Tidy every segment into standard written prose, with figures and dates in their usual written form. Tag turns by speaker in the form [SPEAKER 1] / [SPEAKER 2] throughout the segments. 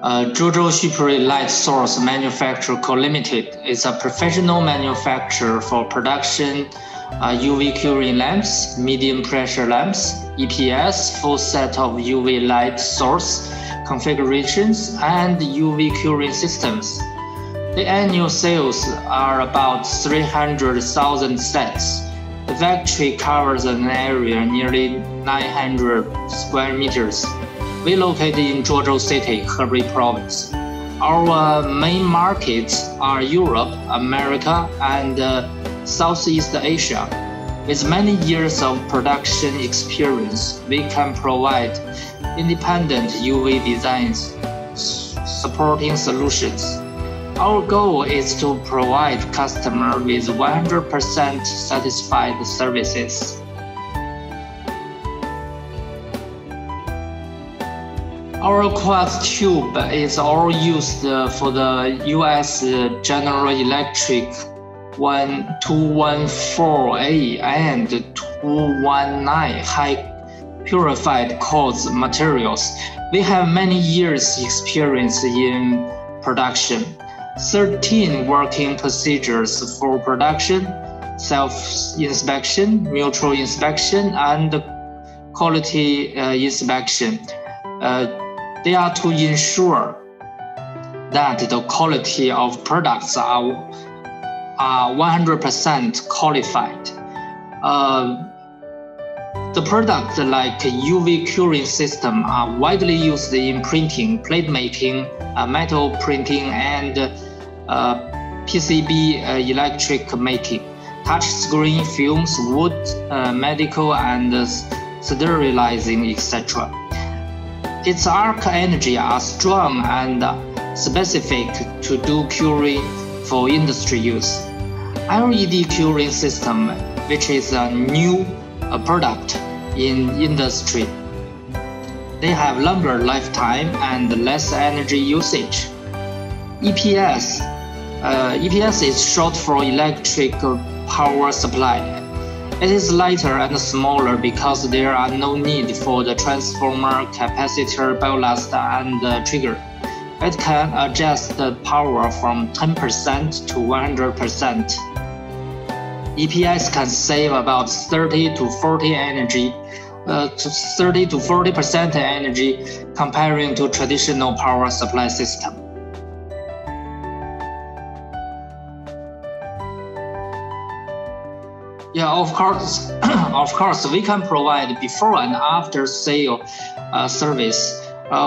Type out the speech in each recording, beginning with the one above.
[SPEAKER 1] Zhuozhou Xupurui Light Source Manufacturer Co. Limited is a professional manufacturer for production UV curing lamps, medium pressure lamps, EPS, full set of UV light source configurations, and UV curing systems. The annual sales are about 300,000 sets. The factory covers an area nearly 900 square meters. We located in Zhuozhou City, Hebei Province. Our main markets are Europe, America, and Southeast Asia. With many years of production experience, we can provide independent UV designs supporting solutions. Our goal is to provide customers with 100% satisfied services. Our quartz tube is all used for the US General Electric 214A and 219 high purified quartz materials. We have many years experience in production, 13 working procedures for production, self-inspection, mutual inspection, and quality inspection. They are to ensure that the quality of products are 100% qualified. The products like UV curing system are widely used in printing, plate making, metal printing, and PCB electric making, touchscreen films, wood, medical, and sterilizing, etc. Its arc energy are strong and specific to do curing for industry use. LED curing system, which is a new product in industry. They have longer lifetime and less energy usage. EPS. EPS is short for electric power supply. It is lighter and smaller because there are no need for the transformer, capacitor, ballast, and trigger. It can adjust the power from 10% to 100%. EPS can save about 30 to 40% energy comparing to traditional power supply system. Yeah, of course, we can provide before and after sale service.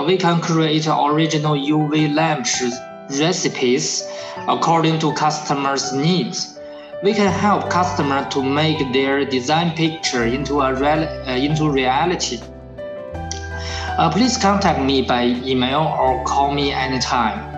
[SPEAKER 1] We can create original UV lamp recipes according to customers' needs. We can help customers to make their design picture into reality. Please contact me by email or call me anytime.